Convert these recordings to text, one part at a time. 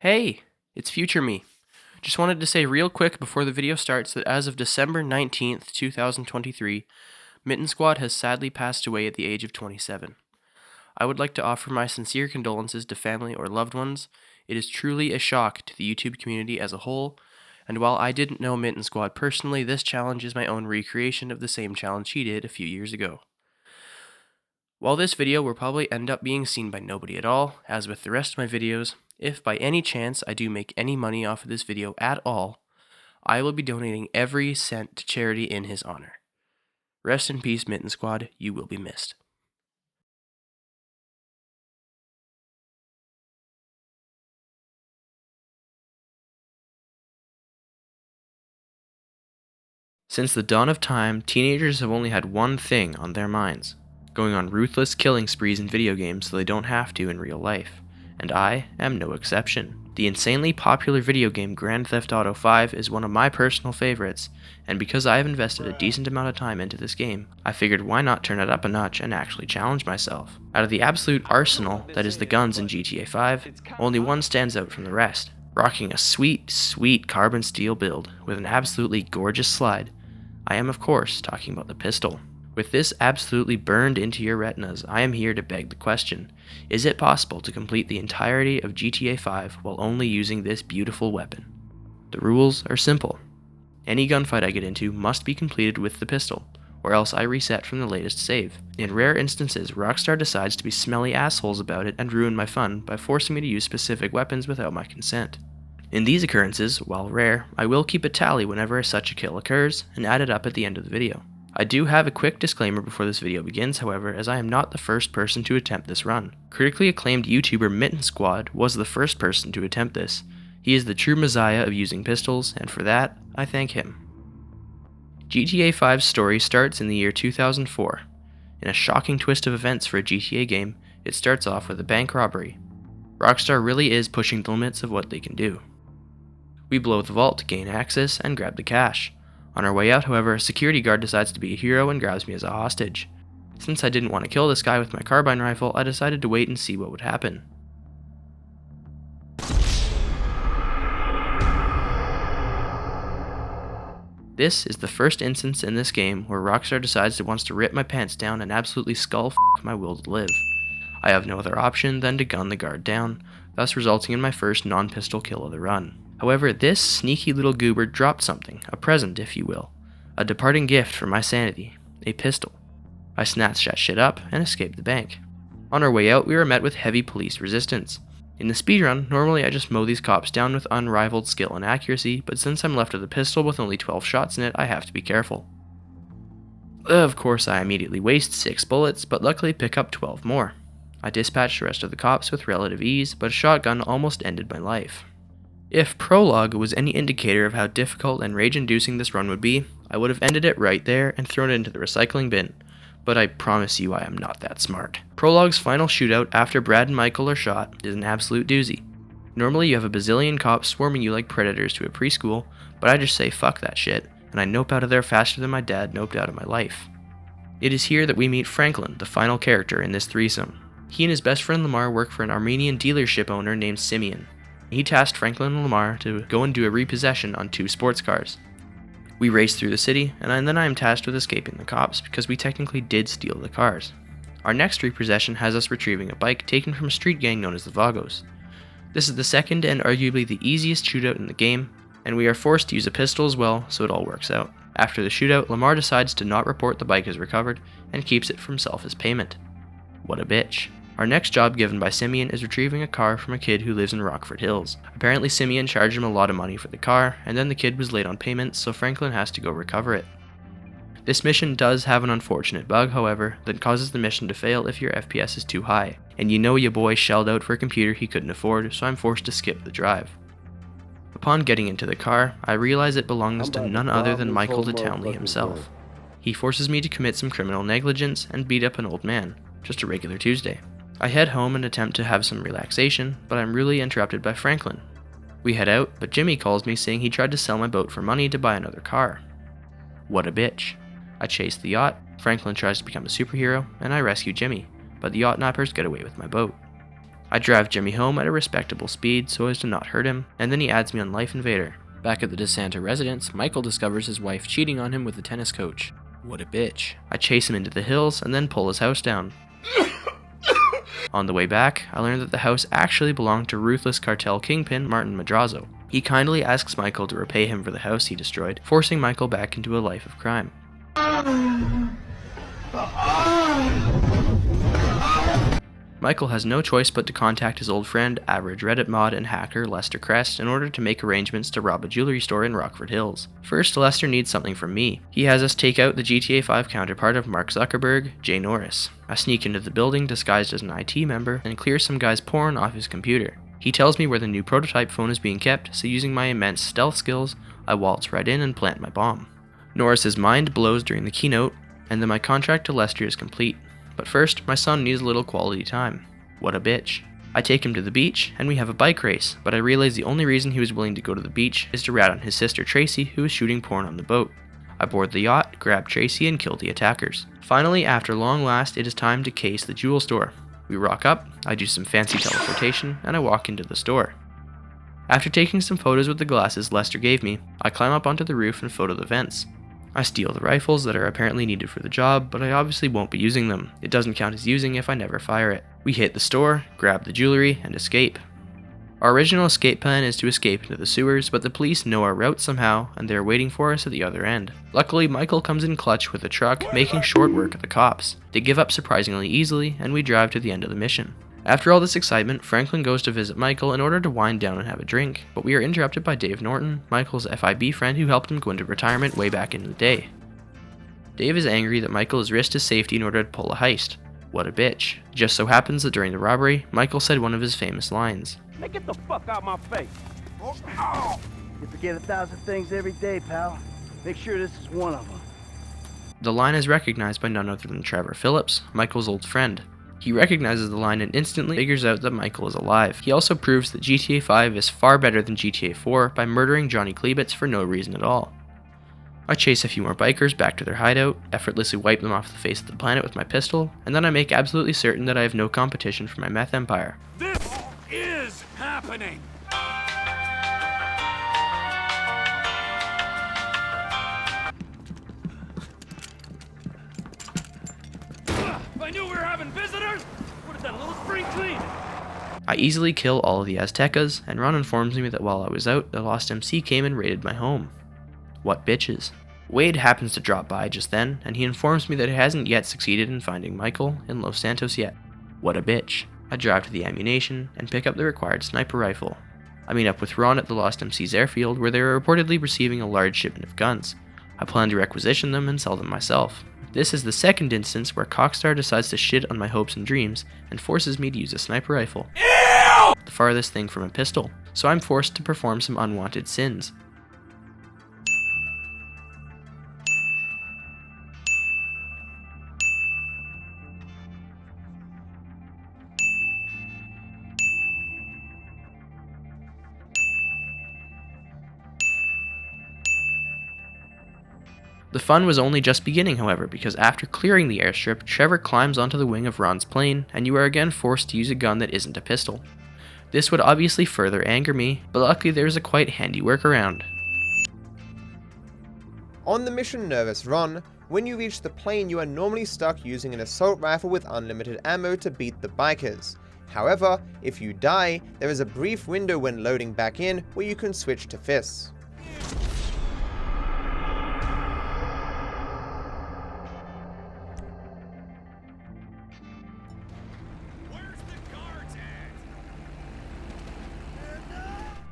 Hey, it's future me. Just wanted to say real quick before the video starts that as of December 19th, 2023, MittenSquad has sadly passed away at the age of 27. I would like to offer my sincere condolences to family or loved ones. It is truly a shock to the YouTube community as a whole, and while I didn't know MittenSquad personally, this challenge is my own recreation of the same challenge he did a few years ago. While this video will probably end up being seen by nobody at all, as with the rest of my videos, if by any chance I do make any money off of this video at all, I will be donating every cent to charity in his honor. Rest in peace, MittenSquad, you will be missed. Since the dawn of time, teenagers have only had one thing on their minds: going on ruthless killing sprees in video games so they don't have to in real life. And I am no exception. The insanely popular video game Grand Theft Auto 5 is one of my personal favorites, and because I have invested a decent amount of time into this game, I figured why not turn it up a notch and actually challenge myself. Out of the absolute arsenal that is the guns in GTA 5, only one stands out from the rest, rocking a sweet carbon steel build with an absolutely gorgeous slide. I am of course talking about the pistol. With this absolutely burned into your retinas, I am here to beg the question: is it possible to complete the entirety of GTA 5 while only using this beautiful weapon? The rules are simple. Any gunfight I get into must be completed with the pistol, or else I reset from the latest save. In rare instances, Rockstar decides to be smelly assholes about it and ruin my fun by forcing me to use specific weapons without my consent. In these occurrences, while rare, I will keep a tally whenever such a kill occurs and add it up at the end of the video. I do have a quick disclaimer before this video begins, however, as I am not the first person to attempt this run. Critically acclaimed YouTuber MittenSquad was the first person to attempt this. He is the true messiah of using pistols, and for that, I thank him. GTA 5's story starts in the year 2004. In a shocking twist of events for a GTA game, it starts off with a bank robbery. Rockstar really is pushing the limits of what they can do. We blow the vault to gain access and grab the cash. On our way out, however, a security guard decides to be a hero and grabs me as a hostage. Since I didn't want to kill this guy with my carbine rifle, I decided to wait and see what would happen. This is the first instance in this game where Rockstar decides it wants to rip my pants down and absolutely skull my will to live. I have no other option than to gun the guard down, thus resulting in my first non-pistol kill of the run. However, this sneaky little goober dropped something, a present if you will, a departing gift for my sanity, a pistol. I snatched that shit up and escaped the bank. On our way out, we were met with heavy police resistance. In the speedrun, normally I just mow these cops down with unrivaled skill and accuracy, but since I'm left with a pistol with only 12 shots in it, I have to be careful. Of course, I immediately waste 6 bullets, but luckily pick up 12 more. I dispatched the rest of the cops with relative ease, but a shotgun almost ended my life. If prologue was any indicator of how difficult and rage-inducing this run would be, I would have ended it right there and thrown it into the recycling bin, but I promise you I am not that smart. Prologue's final shootout after Brad and Michael are shot is an absolute doozy. Normally you have a bazillion cops swarming you like predators to a preschool, but I just say fuck that shit, and I nope out of there faster than my dad noped out of my life. It is here that we meet Franklin, the final character in this threesome. He and his best friend Lamar work for an Armenian dealership owner named Simeon. He tasked Franklin and Lamar to go and do a repossession on 2 sports cars. We race through the city, and then I am tasked with escaping the cops because we technically did steal the cars. Our next repossession has us retrieving a bike taken from a street gang known as the Vagos. This is the second and arguably the easiest shootout in the game, and we are forced to use a pistol as well, so it all works out. After the shootout, Lamar decides to not report the bike as recovered and keeps it for himself as payment. What a bitch. Our next job given by Simeon is retrieving a car from a kid who lives in Rockford Hills. Apparently Simeon charged him a lot of money for the car, and then the kid was late on payments, so Franklin has to go recover it. This mission does have an unfortunate bug, however, that causes the mission to fail if your FPS is too high, and you know your boy shelled out for a computer he couldn't afford, so I'm forced to skip the drive. Upon getting into the car, I realize it belongs to none other than Michael de Townley himself. He forces me to commit some criminal negligence and beat up an old man, just a regular Tuesday. I head home and attempt to have some relaxation, but I'm really interrupted by Franklin. We head out, but Jimmy calls me saying he tried to sell my boat for money to buy another car. What a bitch. I chase the yacht, Franklin tries to become a superhero, and I rescue Jimmy, but the yacht nappers get away with my boat. I drive Jimmy home at a respectable speed so as to not hurt him, and then he adds me on Life Invader. Back at the DeSanta residence, Michael discovers his wife cheating on him with the tennis coach. What a bitch. I chase him into the hills and then pull his house down. On the way back, I learned that the house actually belonged to ruthless cartel kingpin Martin Madrazo. He kindly asks Michael to repay him for the house he destroyed, forcing Michael back into a life of crime. Michael has no choice but to contact his old friend, average Reddit mod and hacker Lester Crest in order to make arrangements to rob a jewelry store in Rockford Hills. First, Lester needs something from me. He has us take out the GTA 5 counterpart of Mark Zuckerberg, Jay Norris. I sneak into the building disguised as an IT member and clear some guy's porn off his computer. He tells me where the new prototype phone is being kept, so using my immense stealth skills, I waltz right in and plant my bomb. Norris's mind blows during the keynote, and then my contract to Lester is complete. But first, my son needs a little quality time. What a bitch. I take him to the beach, and we have a bike race, but I realize the only reason he was willing to go to the beach is to rat on his sister Tracy, who is shooting porn on the boat. I board the yacht, grab Tracy, and kill the attackers. Finally, after long last, it is time to case the jewel store. We rock up, I do some fancy teleportation, and I walk into the store. After taking some photos with the glasses Lester gave me, I climb up onto the roof and photo the vents. I steal the rifles that are apparently needed for the job, but I obviously won't be using them. It doesn't count as using if I never fire it. We hit the store, grab the jewelry, and escape. Our original escape plan is to escape into the sewers, but the police know our route somehow, and they are waiting for us at the other end. Luckily, Michael comes in clutch with a truck, making short work of the cops. They give up surprisingly easily, and we drive to the end of the mission. After all this excitement, Franklin goes to visit Michael in order to wind down and have a drink, but we are interrupted by Dave Norton, Michael's FIB friend who helped him go into retirement way back in the day. Dave is angry that Michael has risked his safety in order to pull a heist. What a bitch. It just so happens that during the robbery, Michael said one of his famous lines. Hey, get the fuck out my face! Oh. You forget 1,000 things every day, pal. Make sure this is one of them. The line is recognized by none other than Trevor Phillips, Michael's old friend. He recognizes the line and instantly figures out that Michael is alive. He also proves that GTA 5 is far better than GTA 4 by murdering Johnny Klebitz for no reason at all. I chase a few more bikers back to their hideout, effortlessly wipe them off the face of the planet with my pistol, and then I make absolutely certain that I have no competition for my meth empire. This is happening! If I knew we were having visitors, would have done a little spring clean. I easily kill all of the Aztecas, and Ron informs me that while I was out, the Lost MC came and raided my home. What bitches. Wade happens to drop by just then, and he informs me that he hasn't yet succeeded in finding Michael in Los Santos yet. What a bitch. I drive to the ammunition and pick up the required sniper rifle. I meet up with Ron at the Lost MC's airfield where they are reportedly receiving a large shipment of guns. I plan to requisition them and sell them myself. This is the second instance where Cockstar decides to shit on my hopes and dreams and forces me to use a sniper rifle. Ew! The farthest thing from a pistol, so I'm forced to perform some unwanted sins. The fun was only just beginning, however, because after clearing the airstrip, Trevor climbs onto the wing of Ron's plane, and you are again forced to use a gun that isn't a pistol. This would obviously further anger me, but luckily there is a quite handy workaround. On the mission Nervous Run, when you reach the plane you are normally stuck using an assault rifle with unlimited ammo to beat the bikers. However, if you die, there is a brief window when loading back in where you can switch to fists.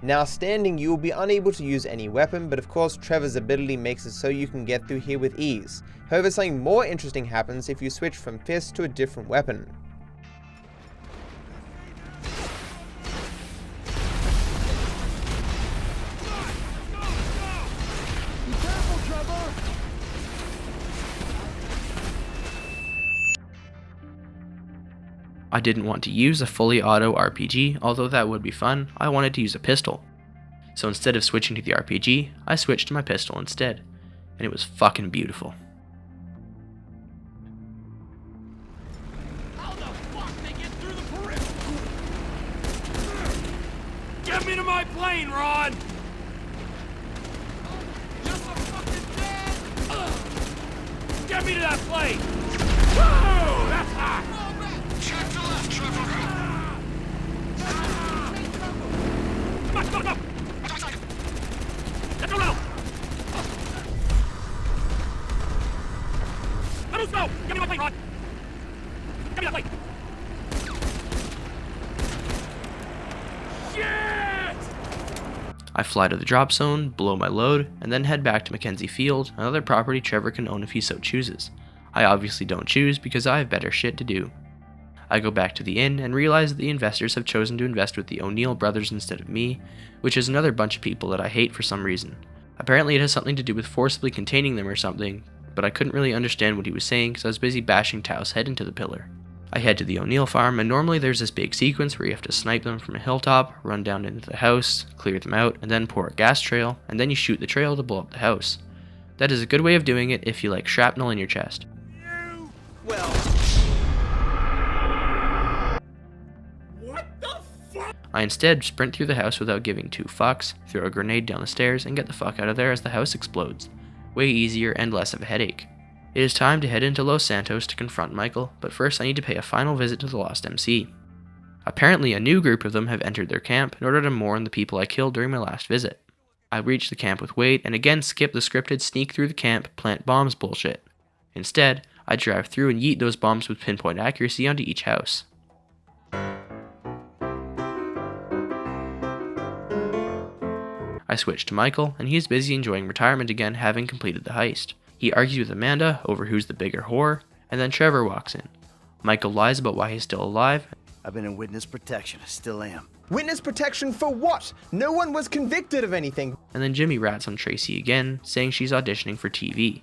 Now standing you will be unable to use any weapon, but of course Trevor's ability makes it so you can get through here with ease. However, something more interesting happens if you switch from fist to a different weapon. Be careful, Trevor! I didn't want to use a fully auto RPG, although that would be fun. I wanted to use a pistol. So instead of switching to the RPG, I switched to my pistol instead, and it was fucking beautiful. How the fuck they get through the perimeter? Get me to my plane, Ron! Get me to that plane! Whoa! That's hot! Check the left, Trevor. Come on, go! Let's go now! Let's go! Give me my plane, Ron! Give me that plane! Shit! I fly to the drop zone, blow my load, and then head back to Mackenzie Field, another property Trevor can own if he so chooses. I obviously don't choose because I have better shit to do. I go back to the inn and realize that the investors have chosen to invest with the O'Neill brothers instead of me, which is another bunch of people that I hate for some reason. Apparently it has something to do with forcibly containing them or something, but I couldn't really understand what he was saying because I was busy bashing Tao's head into the pillar. I head to the O'Neill farm, and normally there's this big sequence where you have to snipe them from a hilltop, run down into the house, clear them out, and then pour a gas trail, and then you shoot the trail to blow up the house. That is a good way of doing it if you like shrapnel in your chest. Well, I instead sprint through the house without giving two fucks, throw a grenade down the stairs, and get the fuck out of there as the house explodes. Way easier and less of a headache. It is time to head into Los Santos to confront Michael, but first I need to pay a final visit to the Lost MC. Apparently a new group of them have entered their camp in order to mourn the people I killed during my last visit. I reach the camp with Wade and again skip the scripted sneak through the camp, plant bombs bullshit. Instead, I drive through and yeet those bombs with pinpoint accuracy onto each house. I switch to Michael, and he is busy enjoying retirement again, having completed the heist. He argues with Amanda over who's the bigger whore, and then Trevor walks in. Michael lies about why he's still alive. I've been in witness protection. I still am. Witness protection for what? No one was convicted of anything. And then Jimmy rats on Tracy again, saying she's auditioning for TV.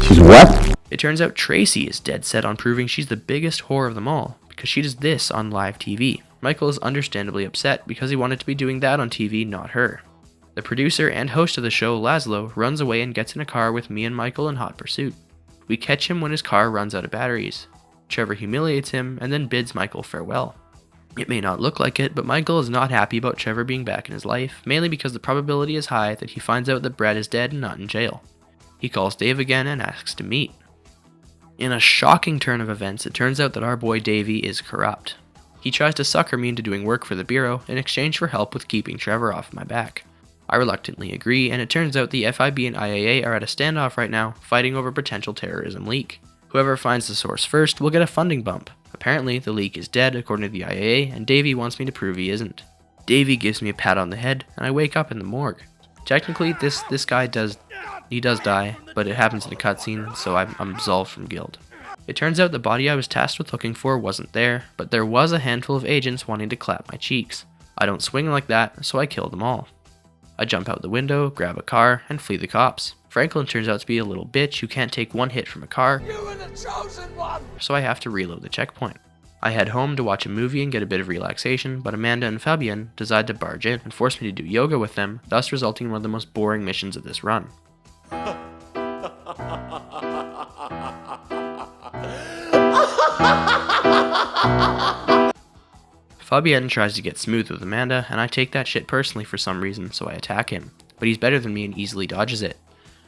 She's what? It turns out Tracy is dead set on proving she's the biggest whore of them all, because she does this on live TV. Michael is understandably upset because he wanted to be doing that on TV, not her. The producer and host of the show, Laszlo, runs away and gets in a car with me and Michael in hot pursuit. We catch him when his car runs out of batteries. Trevor humiliates him and then bids Michael farewell. It may not look like it, but Michael is not happy about Trevor being back in his life, mainly because the probability is high that he finds out that Brett is dead and not in jail. He calls Dave again and asks to meet. In a shocking turn of events, it turns out that our boy Davey is corrupt. He tries to sucker me into doing work for the Bureau in exchange for help with keeping Trevor off my back. I reluctantly agree, and it turns out the FIB and IAA are at a standoff right now, fighting over potential terrorism leak. Whoever finds the source first will get a funding bump. Apparently, the leak is dead according to the IAA, and Davey wants me to prove he isn't. Davey gives me a pat on the head, and I wake up in the morgue. Technically, this guy does die, but it happens in a cutscene, so I'm absolved from guilt. It turns out the body I was tasked with looking for wasn't there, but there was a handful of agents wanting to clap my cheeks. I don't swing like that, so I kill them all. I jump out the window, grab a car, and flee the cops. Franklin turns out to be a little bitch who can't take one hit from a car, so I have to reload the checkpoint. I head home to watch a movie and get a bit of relaxation, but Amanda and Fabian decide to barge in and force me to do yoga with them, thus resulting in one of the most boring missions of this run. Fabian tries to get smooth with Amanda, and I take that shit personally for some reason, so I attack him. But he's better than me and easily dodges it.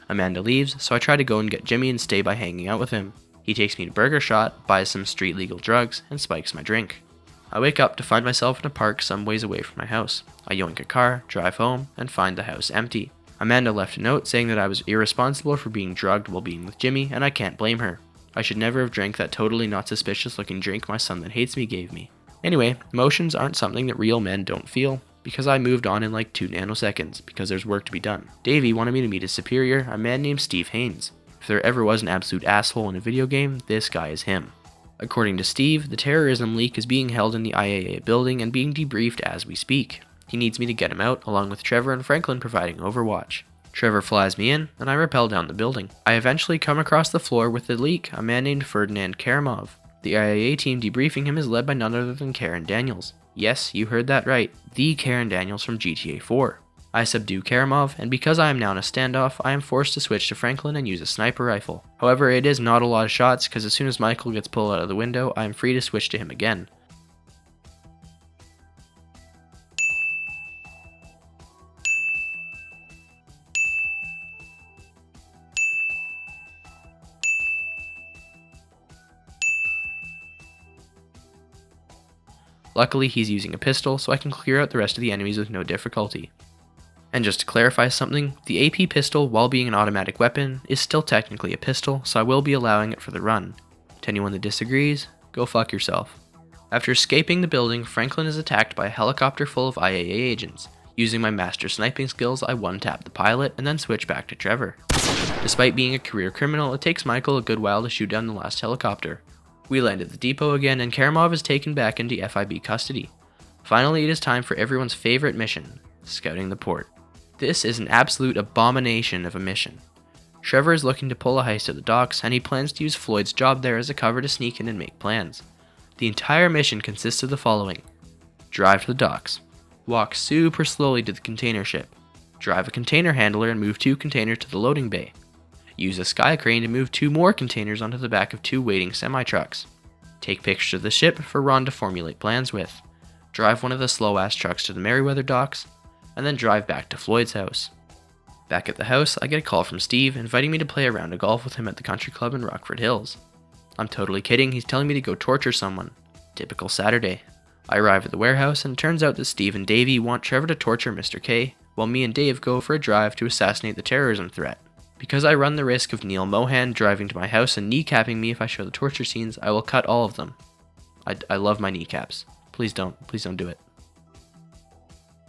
Amanda leaves, so I try to go and get Jimmy and stay by hanging out with him. He takes me to Burger Shot, buys some street legal drugs, and spikes my drink. I wake up to find myself in a park some ways away from my house. I yoink a car, drive home, and find the house empty. Amanda left a note saying that I was irresponsible for being drugged while being with Jimmy, and I can't blame her. I should never have drank that totally not suspicious looking drink my son that hates me gave me. Anyway, emotions aren't something that real men don't feel, because I moved on in like 2 nanoseconds, because there's work to be done. Davey wanted me to meet his superior, a man named Steve Haynes. If there ever was an absolute asshole in a video game, this guy is him. According to Steve, the terrorism leak is being held in the IAA building and being debriefed as we speak. He needs me to get him out, along with Trevor and Franklin providing Overwatch. Trevor flies me in, and I rappel down the building. I eventually come across the floor with the leak, a man named Ferdinand Karamov. The IAA team debriefing him is led by none other than Karen Daniels. Yes, you heard that right, the Karen Daniels from GTA 4. I subdue Karamov, and because I am now in a standoff, I am forced to switch to Franklin and use a sniper rifle. However, it is not a lot of shots, because as soon as Michael gets pulled out of the window, I am free to switch to him again. Luckily, he's using a pistol, so I can clear out the rest of the enemies with no difficulty. And just to clarify something, the AP pistol, while being an automatic weapon, is still technically a pistol, so I will be allowing it for the run. To anyone that disagrees, go fuck yourself. After escaping the building, Franklin is attacked by a helicopter full of IAA agents. Using my master sniping skills, I one-tap the pilot and then switch back to Trevor. Despite being a career criminal, it takes Michael a good while to shoot down the last helicopter. We land at the depot again, and Karamov is taken back into FIB custody. Finally, it is time for everyone's favorite mission, scouting the port. This is an absolute abomination of a mission. Trevor is looking to pull a heist at the docks, and he plans to use Floyd's job there as a cover to sneak in and make plans. The entire mission consists of the following: drive to the docks, walk super slowly to the container ship, drive a container handler and move 2 containers to the loading bay, use a sky crane to move 2 more containers onto the back of 2 waiting semi-trucks, take pictures of the ship for Ron to formulate plans with, drive one of the slow-ass trucks to the Merryweather docks, and then drive back to Floyd's house. Back at the house, I get a call from Steve inviting me to play a round of golf with him at the country club in Rockford Hills. I'm totally kidding, he's telling me to go torture someone. Typical Saturday. I arrive at the warehouse, and it turns out that Steve and Davey want Trevor to torture Mr. K, while me and Dave go for a drive to assassinate the terrorism threat. Because I run the risk of Neil Mohan driving to my house and kneecapping me if I show the torture scenes, I will cut all of them. I love my kneecaps. Please don't do it.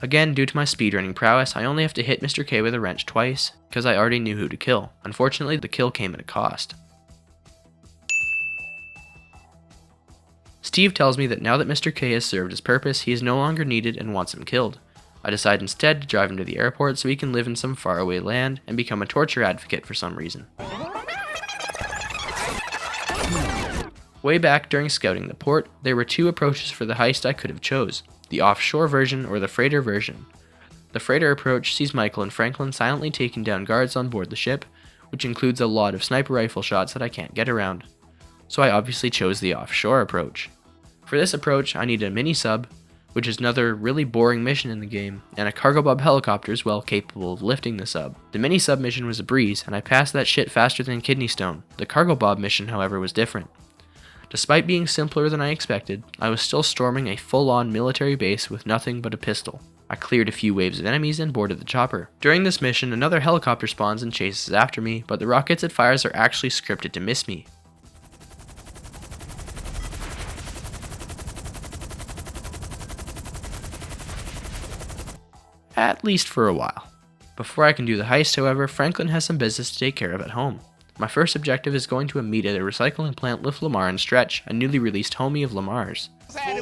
Again, due to my speedrunning prowess, I only have to hit Mr. K with a wrench twice, because I already knew who to kill. Unfortunately, the kill came at a cost. Steve tells me that now that Mr. K has served his purpose, he is no longer needed and wants him killed. I decide instead to drive him to the airport so he can live in some faraway land and become a torture advocate for some reason. Way back during scouting the port, there were 2 approaches for the heist I could have chose: the offshore version or the freighter version. The freighter approach sees Michael and Franklin silently taking down guards on board the ship, which includes a lot of sniper rifle shots that I can't get around. So I obviously chose the offshore approach. For this approach, I need a mini-sub, which is another really boring mission in the game, and a cargo bob helicopter as well capable of lifting the sub. The mini-sub mission was a breeze, and I passed that shit faster than kidney stone. The cargo bob mission, however, was different. Despite being simpler than I expected, I was still storming a full-on military base with nothing but a pistol. I cleared a few waves of enemies and boarded the chopper. During this mission, another helicopter spawns and chases after me, but the rockets it fires are actually scripted to miss me. At least for a while. Before I can do the heist, however, Franklin has some business to take care of at home. My first objective is going to a meet at a recycling plant with Lamar and Stretch, a newly released homie of Lamar's.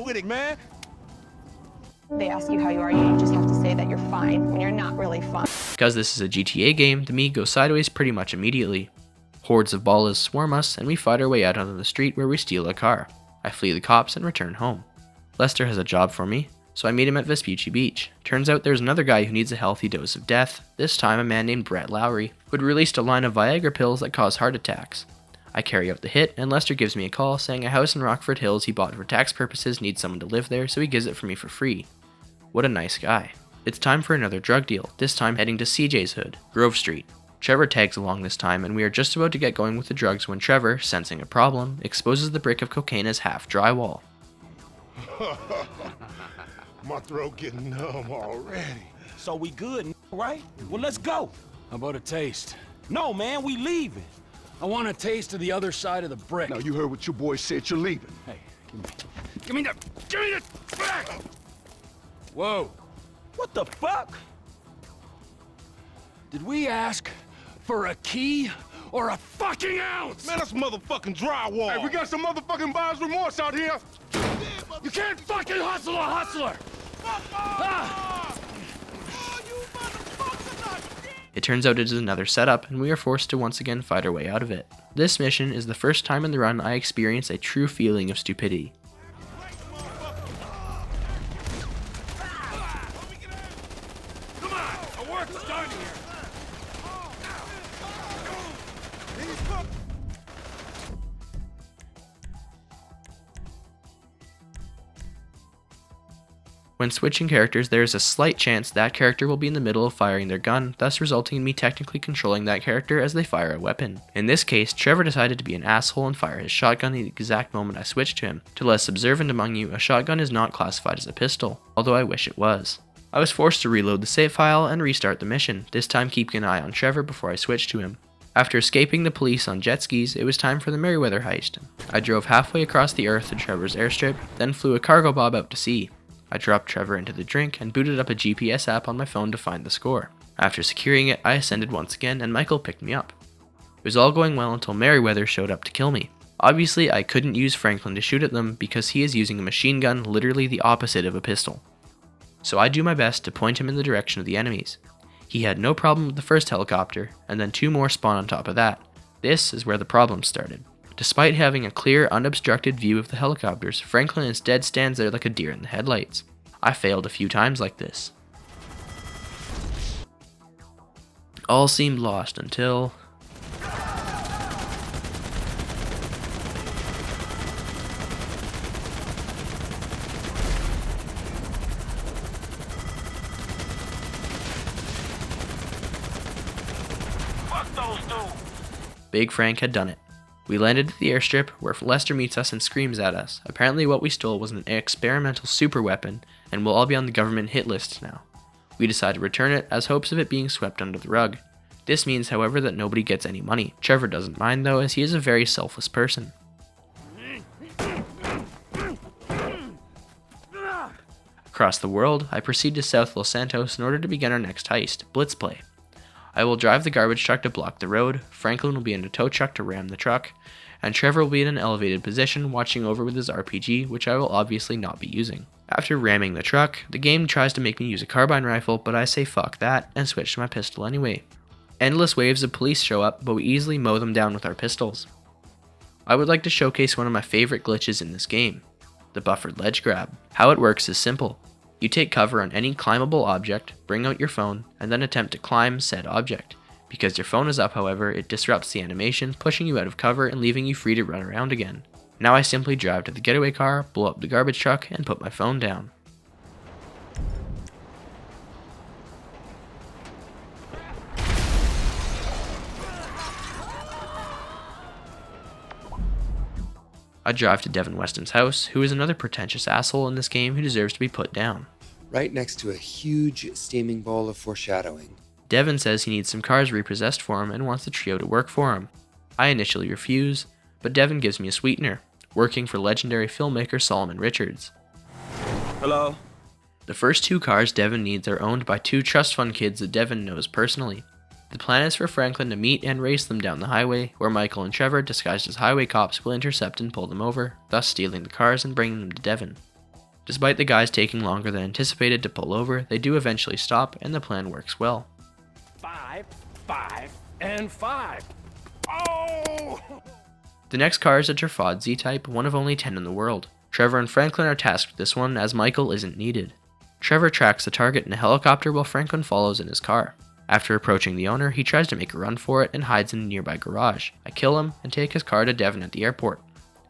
With it, man. They ask you how you are, you just have to say that you're fine when you're not really fine. Because this is a GTA game, the meet goes sideways pretty much immediately. Hordes of ballas swarm us, and we fight our way out onto the street where we steal a car. I flee the cops and return home. Lester has a job for me, so I meet him at Vespucci Beach. Turns out there's another guy who needs a healthy dose of death, this time a man named Brett Lowry, who had released a line of Viagra pills that cause heart attacks. I carry out the hit, and Lester gives me a call saying a house in Rockford Hills he bought for tax purposes needs someone to live there, so he gives it for me for free. What a nice guy. It's time for another drug deal, this time heading to CJ's Hood, Grove Street. Trevor tags along this time, and we are just about to get going with the drugs when Trevor, sensing a problem, exposes the brick of cocaine as half drywall. My throat getting numb already. So we good, right? Well, let's go. How about a taste? No, man, we leaving. I want a taste of the other side of the brick. Now, you heard what your boy said, you're leaving. Hey, give me the back! Whoa. What the fuck? Did we ask for a key or a fucking ounce? Man, that's motherfucking drywall. Hey, we got some motherfucking buyer's remorse out here. You can't fucking hustle a hustler! It turns out it is another setup, and we are forced to once again fight our way out of it. This mission is the first time in the run I experience a true feeling of stupidity. Come on! Our work's done here! When switching characters, there is a slight chance that character will be in the middle of firing their gun, thus resulting in me technically controlling that character as they fire a weapon. In this case, Trevor decided to be an asshole and fire his shotgun the exact moment I switched to him. To less observant among you, a shotgun is not classified as a pistol, although I wish it was. I was forced to reload the save file and restart the mission, this time keeping an eye on Trevor before I switched to him. After escaping the police on jet skis, it was time for the Merryweather heist. I drove halfway across the earth to Trevor's airstrip, then flew a cargo bob out to sea. I dropped Trevor into the drink and booted up a GPS app on my phone to find the score. After securing it, I ascended once again and Michael picked me up. It was all going well until Merryweather showed up to kill me. Obviously, I couldn't use Franklin to shoot at them because he is using a machine gun, literally the opposite of a pistol. So I do my best to point him in the direction of the enemies. He had no problem with the first helicopter, and then 2 more spawn on top of that. This is where the problem started. Despite having a clear, unobstructed view of the helicopters, Franklin instead stands there like a deer in the headlights. I failed a few times like this. All seemed lost until... Fuck those dudes. Big Frank had done it. We landed at the airstrip, where Lester meets us and screams at us. Apparently what we stole was an experimental super weapon, and we'll all be on the government hit list now. We decide to return it, as hopes of it being swept under the rug. This means, however, that nobody gets any money. Trevor doesn't mind though, as he is a very selfless person. Across the world, I proceed to South Los Santos in order to begin our next heist, Blitz play. I will drive the garbage truck to block the road, Franklin will be in a tow truck to ram the truck, and Trevor will be in an elevated position watching over with his RPG, which I will obviously not be using. After ramming the truck, the game tries to make me use a carbine rifle, but I say fuck that and switch to my pistol anyway. Endless waves of police show up, but we easily mow them down with our pistols. I would like to showcase one of my favorite glitches in this game, the buffered ledge grab. How it works is simple. You take cover on any climbable object, bring out your phone, and then attempt to climb said object. Because your phone is up, however, it disrupts the animation, pushing you out of cover and leaving you free to run around again. Now I simply drive to the getaway car, blow up the garbage truck, and put my phone down. I drive to Devon Weston's house, who is another pretentious asshole in this game who deserves to be put down. Right next to a huge steaming ball of foreshadowing. Devon says he needs some cars repossessed for him and wants the trio to work for him. I initially refuse, but Devon gives me a sweetener, working for legendary filmmaker Solomon Richards. Hello? The first 2 cars Devon needs are owned by 2 trust fund kids that Devon knows personally. The plan is for Franklin to meet and race them down the highway, where Michael and Trevor, disguised as highway cops, will intercept and pull them over, thus stealing the cars and bringing them to Devon. Despite the guys taking longer than anticipated to pull over, they do eventually stop, and the plan works well. 5, 5, and 5. Oh! The next car is a Trefod Z-Type, one of only 10 in the world. Trevor and Franklin are tasked with this one, as Michael isn't needed. Trevor tracks the target in a helicopter while Franklin follows in his car. After approaching the owner, he tries to make a run for it and hides in a nearby garage. I kill him and take his car to Devon at the airport.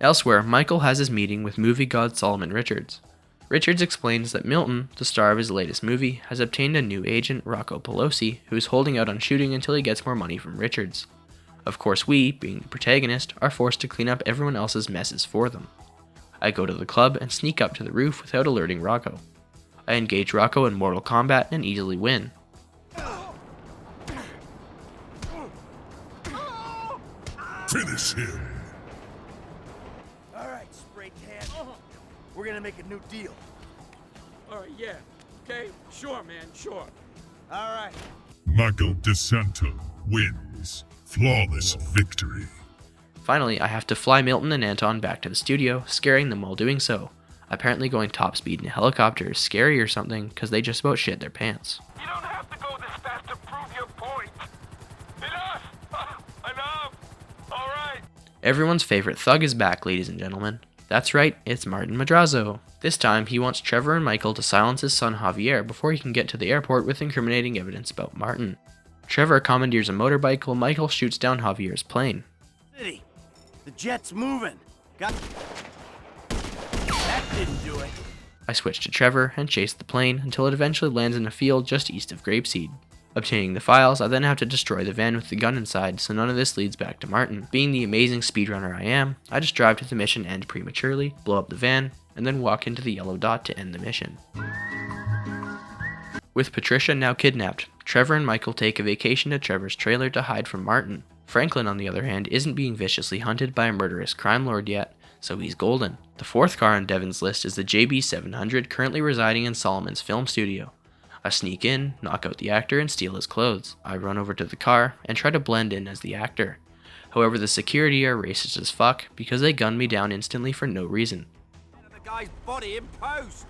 Elsewhere, Michael has his meeting with movie god Solomon Richards. Richards explains that Milton, the star of his latest movie, has obtained a new agent, Rocco Pelosi, who is holding out on shooting until he gets more money from Richards. Of course we, being the protagonist, are forced to clean up everyone else's messes for them. I go to the club and sneak up to the roof without alerting Rocco. I engage Rocco in Mortal Kombat and easily win. Finish him. All right, spray tan. We're gonna make a new deal. All right, yeah. Okay, sure, man, sure. All right. Michael DeSanto wins. Flawless victory. Finally, I have to fly Milton and Anton back to the studio, scaring them while doing so. Apparently going top speed in a helicopter is scary or something, because they just about shit their pants. You don't have to go this fast to prove your point. Enough! Enough! All right. Everyone's favorite thug is back, ladies and gentlemen. That's right, it's Martin Madrazo. This time, he wants Trevor and Michael to silence his son Javier before he can get to the airport with incriminating evidence about Martin. Trevor commandeers a motorbike while Michael shoots down Javier's plane. City. The jet's moving. Got... That didn't do it. I switch to Trevor and chase the plane until it eventually lands in a field just east of Grapeseed. Obtaining the files, I then have to destroy the van with the gun inside, so none of this leads back to Martin. Being the amazing speedrunner I am, I just drive to the mission end prematurely, blow up the van, and then walk into the yellow dot to end the mission. With Patricia now kidnapped, Trevor and Michael take a vacation to Trevor's trailer to hide from Martin. Franklin, on the other hand, isn't being viciously hunted by a murderous crime lord yet, so he's golden. The fourth car on Devon's list is the JB700, currently residing in Solomon's film studio. I sneak in, knock out the actor, and steal his clothes. I run over to the car and try to blend in as the actor. However, the security are racist as fuck because they gun me down instantly for no reason. The guy's body in post.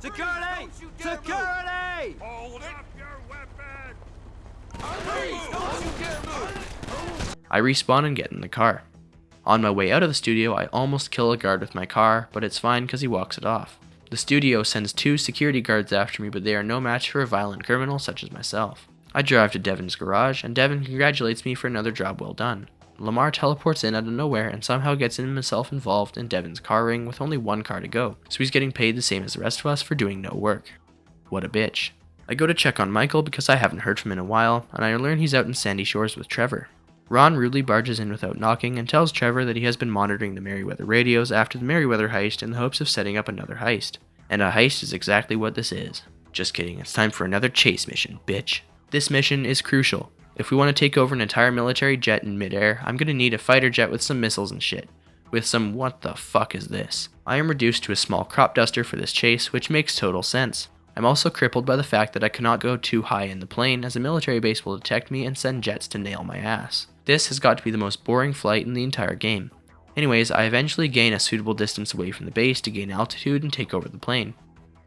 Security! Security! Hold up your weapon! I respawn and get in the car. On my way out of the studio, I almost kill a guard with my car, but it's fine because he walks it off. The studio sends 2 security guards after me, but they are no match for a violent criminal such as myself. I drive to Devon's garage, and Devon congratulates me for another job well done. Lamar teleports in out of nowhere and somehow gets himself involved in Devon's car ring with only 1 car to go, so he's getting paid the same as the rest of us for doing no work. What a bitch. I go to check on Michael because I haven't heard from him in a while, and I learn he's out in Sandy Shores with Trevor. Ron rudely barges in without knocking and tells Trevor that he has been monitoring the Merryweather radios after the Merryweather heist in the hopes of setting up another heist. And a heist is exactly what this is. Just kidding, it's time for another chase mission, bitch. This mission is crucial. If we want to take over an entire military jet in midair, I'm gonna need a fighter jet with some missiles and shit. With some what the fuck is this? I am reduced to a small crop duster for this chase, which makes total sense. I'm also crippled by the fact that I cannot go too high in the plane as a military base will detect me and send jets to nail my ass. This has got to be the most boring flight in the entire game. Anyways, I eventually gain a suitable distance away from the base to gain altitude and take over the plane.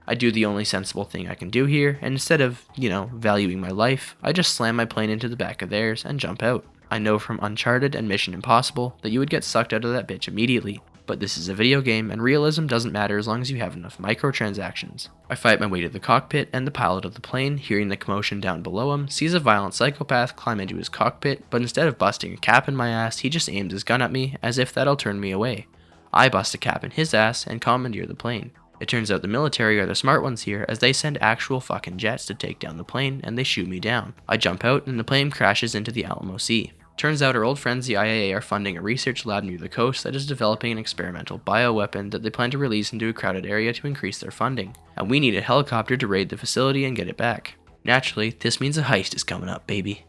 I do the only sensible thing I can do here, and instead of, valuing my life, I just slam my plane into the back of theirs and jump out. I know from Uncharted and Mission Impossible that you would get sucked out of that bitch immediately, but this is a video game and realism doesn't matter as long as you have enough microtransactions. I fight my way to the cockpit, and the pilot of the plane, hearing the commotion down below him, sees a violent psychopath climb into his cockpit, but instead of busting a cap in my ass, he just aims his gun at me as if that'll turn me away. I bust a cap in his ass and commandeer the plane. It turns out the military are the smart ones here as they send actual fucking jets to take down the plane and they shoot me down. I jump out and the plane crashes into the Alamo Sea. Turns out our old friends the IAA are funding a research lab near the coast that is developing an experimental bioweapon that they plan to release into a crowded area to increase their funding. And we need a helicopter to raid the facility and get it back. Naturally, this means a heist is coming up, baby.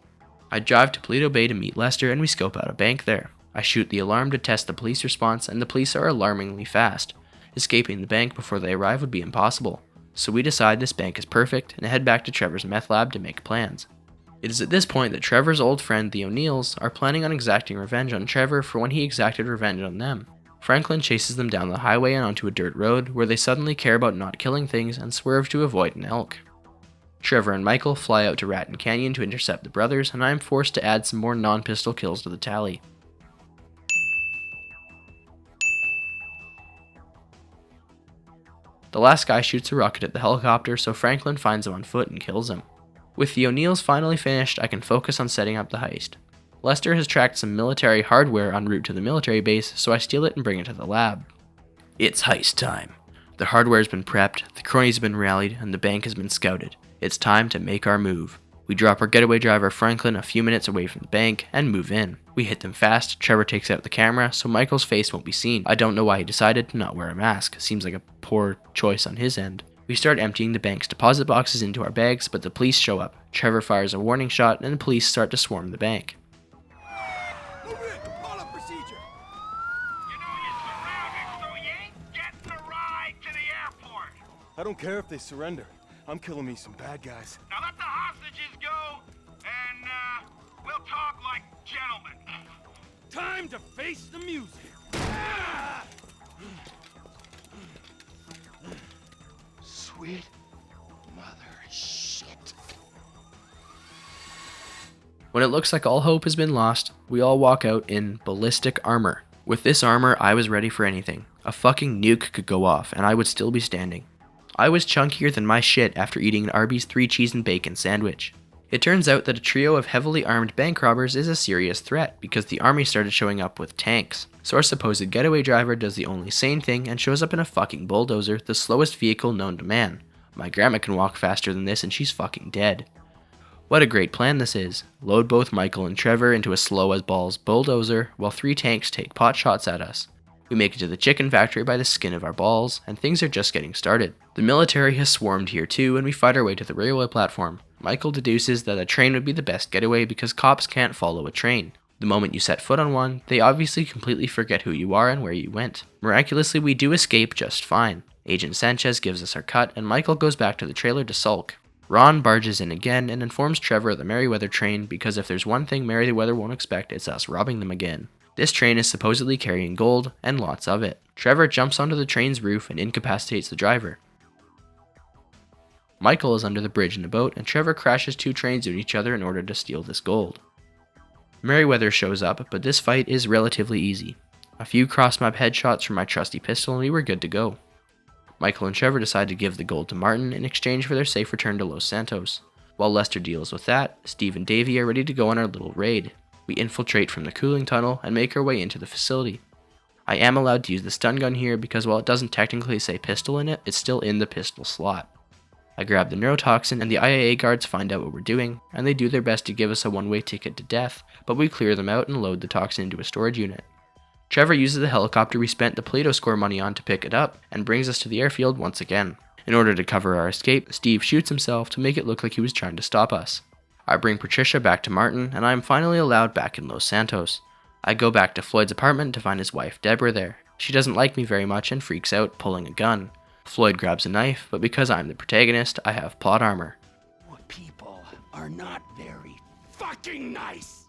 I drive to Paleto Bay to meet Lester and we scope out a bank there. I shoot the alarm to test the police response and the police are alarmingly fast. Escaping the bank before they arrive would be impossible. So we decide this bank is perfect and head back to Trevor's meth lab to make plans. It is at this point that Trevor's old friend the O'Neills are planning on exacting revenge on Trevor for when he exacted revenge on them. Franklin chases them down the highway and onto a dirt road where they suddenly care about not killing things and swerve to avoid an elk. Trevor and Michael fly out to Raton Canyon to intercept the brothers and I am forced to add some more non-pistol kills to the tally. The last guy shoots a rocket at the helicopter, so Franklin finds him on foot and kills him. With the O'Neills finally finished, I can focus on setting up the heist. Lester has tracked some military hardware en route to the military base, so I steal it and bring it to the lab. It's heist time. The hardware has been prepped, the cronies have been rallied, and the bank has been scouted. It's time to make our move. We drop our getaway driver Franklin a few minutes away from the bank and move in. We hit them fast, Trevor takes out the camera so Michael's face won't be seen. I don't know why he decided to not wear a mask, seems like a poor choice on his end. We start emptying the bank's deposit boxes into our bags, but the police show up. Trevor fires a warning shot and the police start to swarm the bank. Move in! Call up procedure! You know you're surrounded, so you ain't getting a ride to the airport. I don't care if they surrender. I'm killing me some bad guys. Now let the hostages go, and we'll talk like gentlemen. Time to face the music! Sweet mother shit. When it looks like all hope has been lost, we all walk out in ballistic armor. With this armor, I was ready for anything. A fucking nuke could go off, and I would still be standing. I was chunkier than my shit after eating an Arby's 3 cheese and bacon sandwich. It turns out that a trio of heavily armed bank robbers is a serious threat because the army started showing up with tanks. So our supposed getaway driver does the only sane thing and shows up in a fucking bulldozer, the slowest vehicle known to man. My grandma can walk faster than this and she's fucking dead. What a great plan this is. Load both Michael and Trevor into a slow as balls bulldozer while 3 tanks take pot shots at us. We make it to the chicken factory by the skin of our balls, and things are just getting started. The military has swarmed here too, and we fight our way to the railway platform. Michael deduces that a train would be the best getaway because cops can't follow a train. The moment you set foot on one, they obviously completely forget who you are and where you went. Miraculously, we do escape just fine. Agent Sanchez gives us our cut, and Michael goes back to the trailer to sulk. Ron barges in again and informs Trevor of the Merryweather train because if there's one thing Merryweather won't expect, it's us robbing them again. This train is supposedly carrying gold, and lots of it. Trevor jumps onto the train's roof and incapacitates the driver. Michael is under the bridge in a boat, and Trevor crashes 2 trains into each other in order to steal this gold. Merryweather shows up, but this fight is relatively easy. A few cross-mob headshots from my trusty pistol and we were good to go. Michael and Trevor decide to give the gold to Martin in exchange for their safe return to Los Santos. While Lester deals with that, Steve and Davey are ready to go on our little raid. We infiltrate from the cooling tunnel and make our way into the facility. I am allowed to use the stun gun here because while it doesn't technically say pistol in it, it's still in the pistol slot. I grab the neurotoxin and the IAA guards find out what we're doing, and they do their best to give us a one-way ticket to death, but we clear them out and load the toxin into a storage unit. Trevor uses the helicopter we spent the Paleto score money on to pick it up, and brings us to the airfield once again. In order to cover our escape, Steve shoots himself to make it look like he was trying to stop us. I bring Patricia back to Martin, and I am finally allowed back in Los Santos. I go back to Floyd's apartment to find his wife Deborah there. She doesn't like me very much and freaks out, pulling a gun. Floyd grabs a knife, but because I'm the protagonist, I have plot armor. What people are not very fucking nice.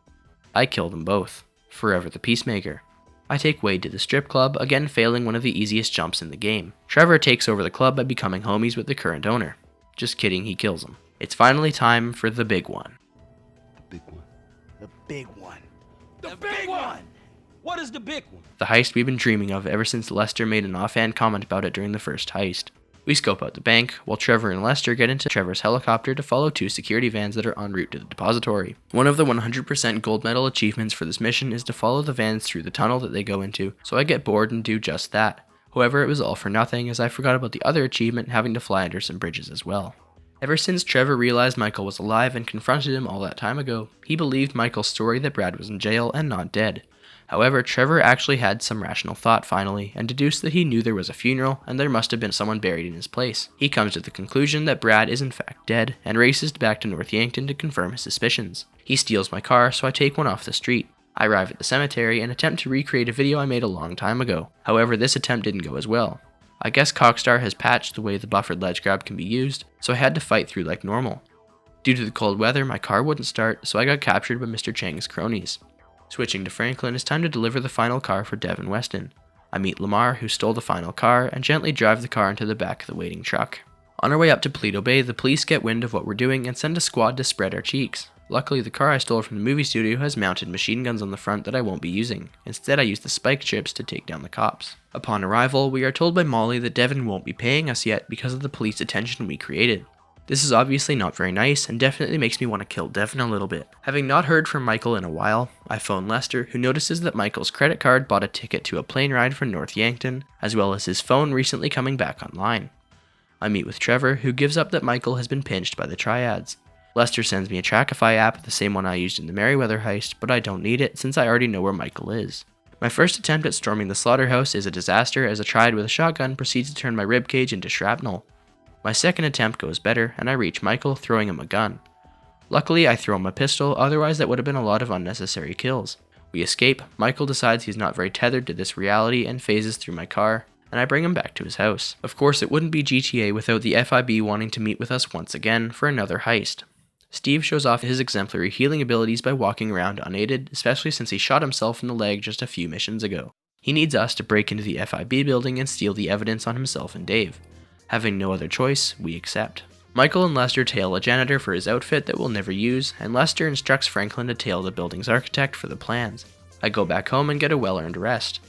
I kill them both. Forever the peacemaker. I take Wade to the strip club, again failing one of the easiest jumps in the game. Trevor takes over the club by becoming homies with the current owner. Just kidding, he kills him. It's finally time for the big one. The big one. The big one. The big one! What is the big one? The heist we've been dreaming of ever since Lester made an offhand comment about it during the first heist. We scope out the bank, while Trevor and Lester get into Trevor's helicopter to follow 2 security vans that are en route to the depository. One of the 100% gold medal achievements for this mission is to follow the vans through the tunnel that they go into, so I get bored and do just that. However, it was all for nothing as I forgot about the other achievement, having to fly under some bridges as well. Ever since Trevor realized Michael was alive and confronted him all that time ago, he believed Michael's story that Brad was in jail and not dead. However, Trevor actually had some rational thought finally, and deduced that he knew there was a funeral and there must have been someone buried in his place. He comes to the conclusion that Brad is in fact dead, and races back to North Yankton to confirm his suspicions. He steals my car, so I take one off the street. I arrive at the cemetery and attempt to recreate a video I made a long time ago. However, this attempt didn't go as well. I guess Cockstar has patched the way the buffered ledge grab can be used, so I had to fight through like normal. Due to the cold weather, my car wouldn't start, so I got captured by Mr. Chang's cronies. Switching to Franklin, it's time to deliver the final car for Devon Weston. I meet Lamar, who stole the final car, and gently drive the car into the back of the waiting truck. On our way up to Paleto Bay, the police get wind of what we're doing and send a squad to spread our cheeks. Luckily, the car I stole from the movie studio has mounted machine guns on the front that I won't be using. Instead, I use the spike chips to take down the cops. Upon arrival, we are told by Molly that Devon won't be paying us yet because of the police attention we created. This is obviously not very nice and definitely makes me want to kill Devon a little bit. Having not heard from Michael in a while, I phone Lester, who notices that Michael's credit card bought a ticket to a plane ride from North Yankton, as well as his phone recently coming back online. I meet with Trevor, who gives up that Michael has been pinched by the triads. Lester sends me a Trackify app, the same one I used in the Merryweather heist, but I don't need it since I already know where Michael is. My first attempt at storming the slaughterhouse is a disaster as a triad with a shotgun proceeds to turn my ribcage into shrapnel. My second attempt goes better, and I reach Michael, throwing him a gun. Luckily, I throw him a pistol, otherwise that would have been a lot of unnecessary kills. We escape, Michael decides he's not very tethered to this reality and phases through my car, and I bring him back to his house. Of course, it wouldn't be GTA without the FIB wanting to meet with us once again for another heist. Steve shows off his exemplary healing abilities by walking around unaided, especially since he shot himself in the leg just a few missions ago. He needs us to break into the FIB building and steal the evidence on himself and Dave. Having no other choice, we accept. Michael and Lester tail a janitor for his outfit that we'll never use, and Lester instructs Franklin to tail the building's architect for the plans. I go back home and get a well-earned rest.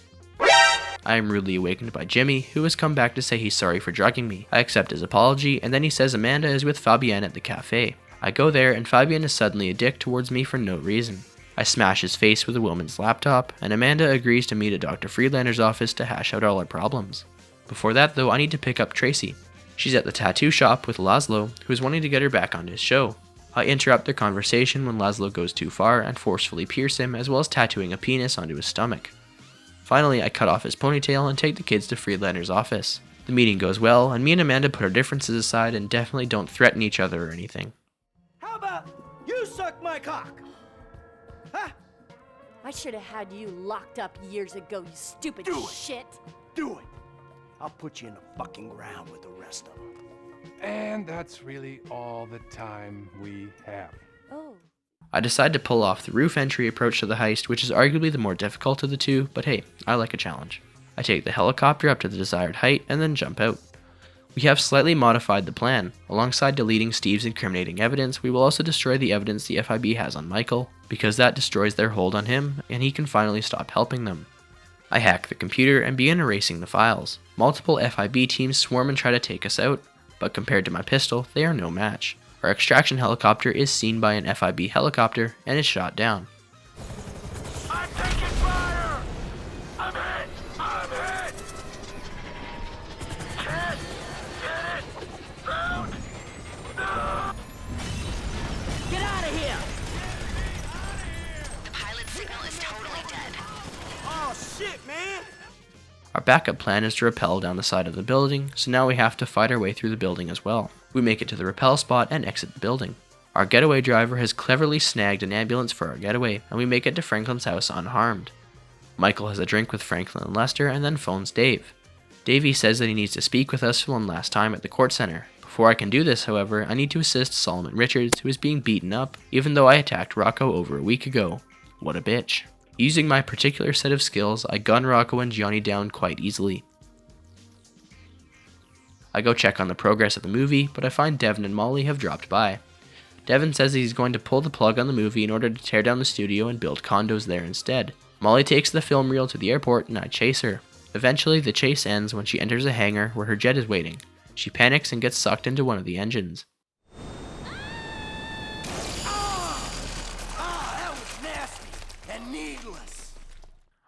I am rudely awakened by Jimmy, who has come back to say he's sorry for drugging me. I accept his apology, and then he says Amanda is with Fabienne at the cafe. I go there and Fabian is suddenly a dick towards me for no reason. I smash his face with a woman's laptop, and Amanda agrees to meet at Dr. Friedlander's office to hash out all our problems. Before that though, I need to pick up Tracy. She's at the tattoo shop with Laszlo, who is wanting to get her back on his show. I interrupt their conversation when Laszlo goes too far and forcefully pierce him, as well as tattooing a penis onto his stomach. Finally, I cut off his ponytail and take the kids to Friedlander's office. The meeting goes well, and me and Amanda put our differences aside and definitely don't threaten each other or anything. How about you suck my cock? Huh? I should have had you locked up years ago, you stupid shit. Do it. I'll put you in the fucking ground with the rest of them. And that's really all the time we have. Oh. I decide to pull off the roof entry approach to the heist, which is arguably the more difficult of the two, but hey, I like a challenge. I take the helicopter up to the desired height and then jump out. We have slightly modified the plan. Alongside deleting Steve's incriminating evidence, we will also destroy the evidence the FIB has on Michael, because that destroys their hold on him and he can finally stop helping them. I hack the computer and begin erasing the files. Multiple FIB teams swarm and try to take us out, but compared to my pistol, they are no match. Our extraction helicopter is seen by an FIB helicopter and is shot down. I'm taking fire! I'm hit! I'm hit! Hit! Get it! Round! No! Get out of here! The pilot signal is totally dead. Oh shit, man! Our backup plan is to rappel down the side of the building, so now we have to fight our way through the building as well. We make it to the rappel spot and exit the building. Our getaway driver has cleverly snagged an ambulance for our getaway, and we make it to Franklin's house unharmed. Michael has a drink with Franklin and Lester and then phones Dave. Davey says that he needs to speak with us one last time at the court center. Before I can do this, however, I need to assist Solomon Richards, who is being beaten up, even though I attacked Rocco over a week ago. What a bitch. Using my particular set of skills, I gun Rocco and Gianni down quite easily. I go check on the progress of the movie, but I find Devon and Molly have dropped by. Devon says that he's going to pull the plug on the movie in order to tear down the studio and build condos there instead. Molly takes the film reel to the airport and I chase her. Eventually, the chase ends when she enters a hangar where her jet is waiting. She panics and gets sucked into one of the engines. That was nasty and needless.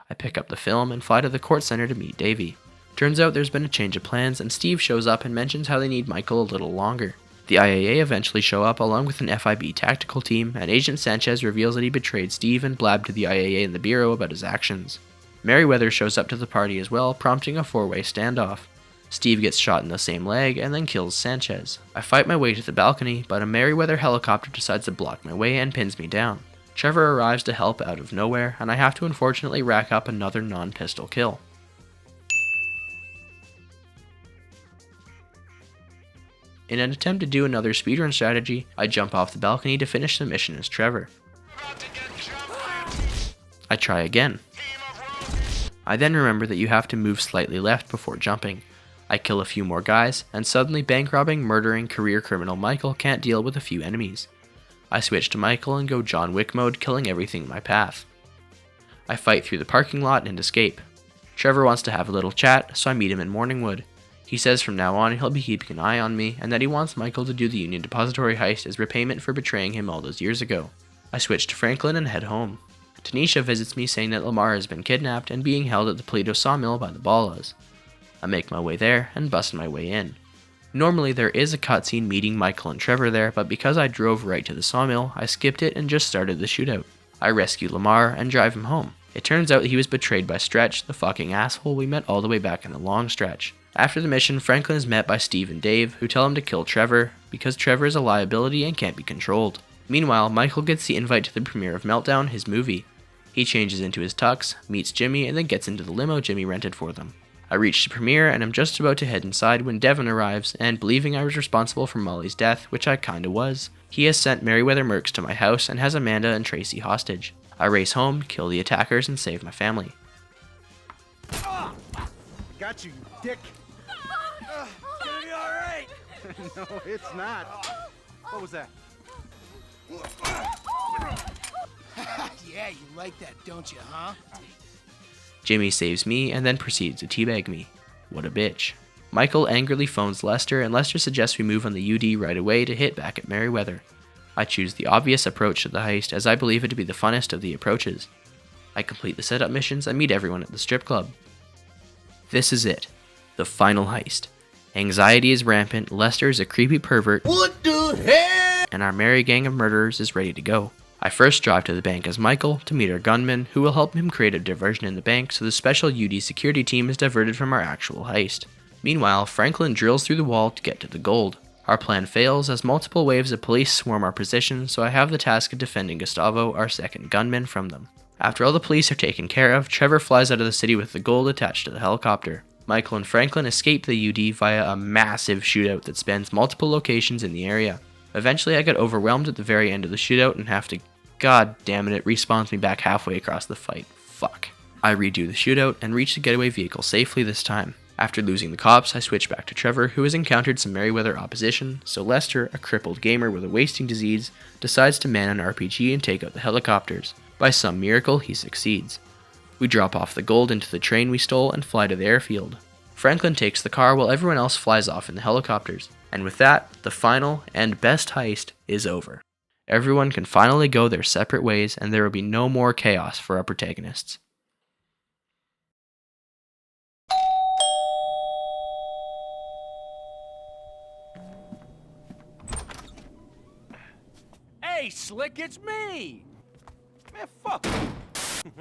I pick up the film and fly to the court center to meet Davey. Turns out there's been a change of plans and Steve shows up and mentions how they need Michael a little longer. The IAA eventually show up along with an FIB tactical team, and Agent Sanchez reveals that he betrayed Steve and blabbed to the IAA and the Bureau about his actions. Merriweather shows up to the party as well, prompting a four-way standoff. Steve gets shot in the same leg and then kills Sanchez. I fight my way to the balcony, but a Merriweather helicopter decides to block my way and pins me down. Trevor arrives to help out of nowhere, and I have to unfortunately rack up another non-pistol kill. In an attempt to do another speedrun strategy, I jump off the balcony to finish the mission as Trevor. I try again. I then remember that you have to move slightly left before jumping. I kill a few more guys, and suddenly bank robbing, murdering, career criminal Michael can't deal with a few enemies. I switch to Michael and go John Wick mode, killing everything in my path. I fight through the parking lot and escape. Trevor wants to have a little chat, so I meet him in Morningwood. He says from now on he'll be keeping an eye on me, and that he wants Michael to do the Union Depository heist as repayment for betraying him all those years ago. I switch to Franklin and head home. Tanisha visits me saying that Lamar has been kidnapped and being held at the Paleto sawmill by the Ballas. I make my way there and bust my way in. Normally there is a cutscene meeting Michael and Trevor there, but because I drove right to the sawmill, I skipped it and just started the shootout. I rescue Lamar and drive him home. It turns out he was betrayed by Stretch, the fucking asshole we met all the way back in the long stretch. After the mission, Franklin is met by Steve and Dave, who tell him to kill Trevor, because Trevor is a liability and can't be controlled. Meanwhile, Michael gets the invite to the premiere of Meltdown, his movie. He changes into his tux, meets Jimmy, and then gets into the limo Jimmy rented for them. I reach the premiere and I'm just about to head inside when Devon arrives, and believing I was responsible for Molly's death, which I kinda was, he has sent Merriweather mercs to my house and has Amanda and Tracy hostage. I race home, kill the attackers, and save my family. Got you, dick. It's gonna be all right. No, it's not. What was that? Yeah, you like that, don't you, huh? Jimmy saves me and then proceeds to teabag me. What a bitch. Michael angrily phones Lester, and Lester suggests we move on the UD right away to hit back at Merriweather. I choose the obvious approach to the heist as I believe it to be the funnest of the approaches. I complete the setup missions and meet everyone at the strip club. This is it. The final heist. Anxiety is rampant, Lester is a creepy pervert, what the hell? And our merry gang of murderers is ready to go. I first drive to the bank as Michael to meet our gunman, who will help him create a diversion in the bank so the special UD security team is diverted from our actual heist. Meanwhile, Franklin drills through the wall to get to the gold. Our plan fails as multiple waves of police swarm our position, so I have the task of defending Gustavo, our second gunman, from them. After all the police are taken care of, Trevor flies out of the city with the gold attached to the helicopter. Michael and Franklin escape the UD via a massive shootout that spans multiple locations in the area. Eventually I get overwhelmed at the very end of the shootout and have to, god damn it respawns me back halfway across the fight. Fuck. I redo the shootout and reach the getaway vehicle safely this time. After losing the cops, I switch back to Trevor, who has encountered some Merryweather opposition, so Lester, a crippled gamer with a wasting disease, decides to man an RPG and take out the helicopters. By some miracle, he succeeds. We drop off the gold into the train we stole and fly to the airfield. Franklin takes the car while everyone else flies off in the helicopters. And with that, the final and best heist is over. Everyone can finally go their separate ways and there will be no more chaos for our protagonists. Hey, Slick, it's me! Man, fuck you.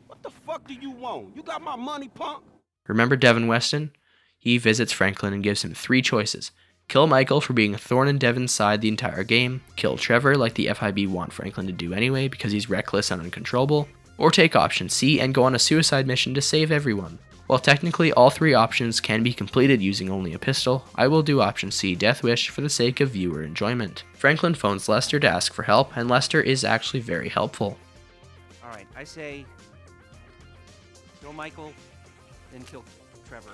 What the fuck do you want? You got my money, punk? Remember Devon Weston? He visits Franklin and gives him 3 choices. Kill Michael for being a thorn in Devon's side the entire game, kill Trevor like the FIB want Franklin to do anyway because he's reckless and uncontrollable, or take option C and go on a suicide mission to save everyone. While technically all 3 options can be completed using only a pistol, I will do option C, Deathwish, for the sake of viewer enjoyment. Franklin phones Lester to ask for help, and Lester is actually very helpful. Alright, I say kill Michael, then kill Trevor.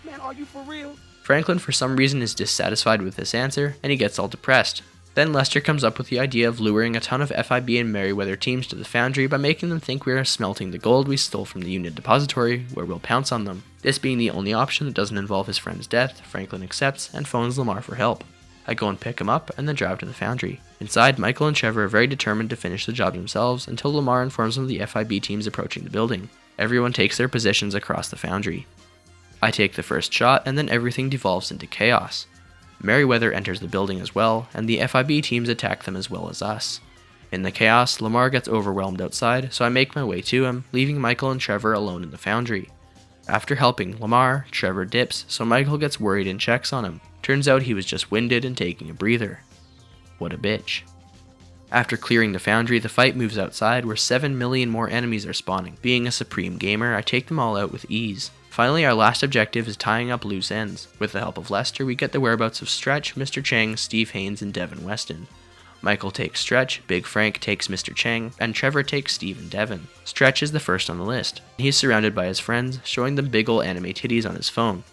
Man, are you for real? Franklin for some reason is dissatisfied with this answer, and he gets all depressed. Then Lester comes up with the idea of luring a ton of FIB and Merryweather teams to the foundry by making them think we are smelting the gold we stole from the Union Depository, where we'll pounce on them. This being the only option that doesn't involve his friend's death, Franklin accepts and phones Lamar for help. I go and pick him up and then drive to the foundry. Inside, Michael and Trevor are very determined to finish the job themselves until Lamar informs them of the FIB teams approaching the building. Everyone takes their positions across the foundry. I take the first shot and then everything devolves into chaos. Merryweather enters the building as well, and the FIB teams attack them as well as us. In the chaos, Lamar gets overwhelmed outside, so I make my way to him, leaving Michael and Trevor alone in the foundry. After helping Lamar, Trevor dips, so Michael gets worried and checks on him. Turns out he was just winded and taking a breather. What a bitch. After clearing the foundry, the fight moves outside where 7 million more enemies are spawning. Being a supreme gamer, I take them all out with ease. Finally, our last objective is tying up loose ends. With the help of Lester, we get the whereabouts of Stretch, Mr. Chang, Steve Haynes, and Devon Weston. Michael takes Stretch, Big Frank takes Mr. Chang, and Trevor takes Steve and Devon. Stretch is the first on the list. He's surrounded by his friends, showing them big ol' anime titties on his phone.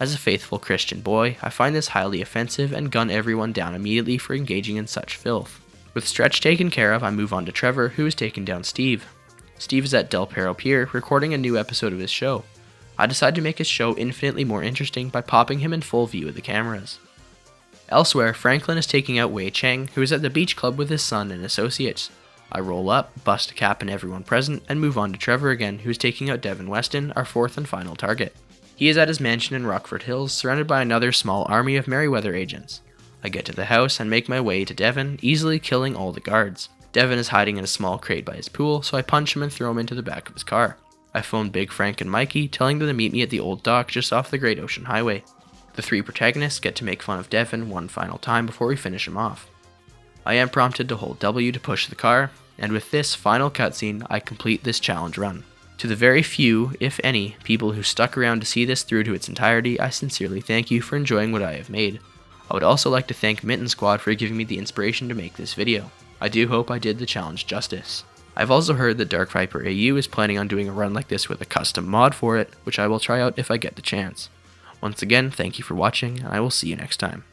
As a faithful Christian boy, I find this highly offensive and gun everyone down immediately for engaging in such filth. With Stretch taken care of, I move on to Trevor, who has taken down Steve. Steve is at Del Perro Pier, recording a new episode of his show. I decide to make his show infinitely more interesting by popping him in full view of the cameras. Elsewhere, Franklin is taking out Wei Cheng, who is at the beach club with his son and associates. I roll up, bust a cap in everyone present, and move on to Trevor again, who is taking out Devon Weston, our 4th and final target. He is at his mansion in Rockford Hills, surrounded by another small army of Merryweather agents. I get to the house and make my way to Devon, easily killing all the guards. Devon is hiding in a small crate by his pool, so I punch him and throw him into the back of his car. I phone Big Frank and Mikey, telling them to meet me at the old dock just off the Great Ocean Highway. The 3 protagonists get to make fun of Devon one final time before we finish him off. I am prompted to hold W to push the car, and with this final cutscene, I complete this challenge run. To the very few, if any, people who stuck around to see this through to its entirety, I sincerely thank you for enjoying what I have made. I would also like to thank MittenSquad for giving me the inspiration to make this video. I do hope I did the challenge justice. I've also heard that Dark Viper AU is planning on doing a run like this with a custom mod for it, which I will try out if I get the chance. Once again, thank you for watching, and I will see you next time.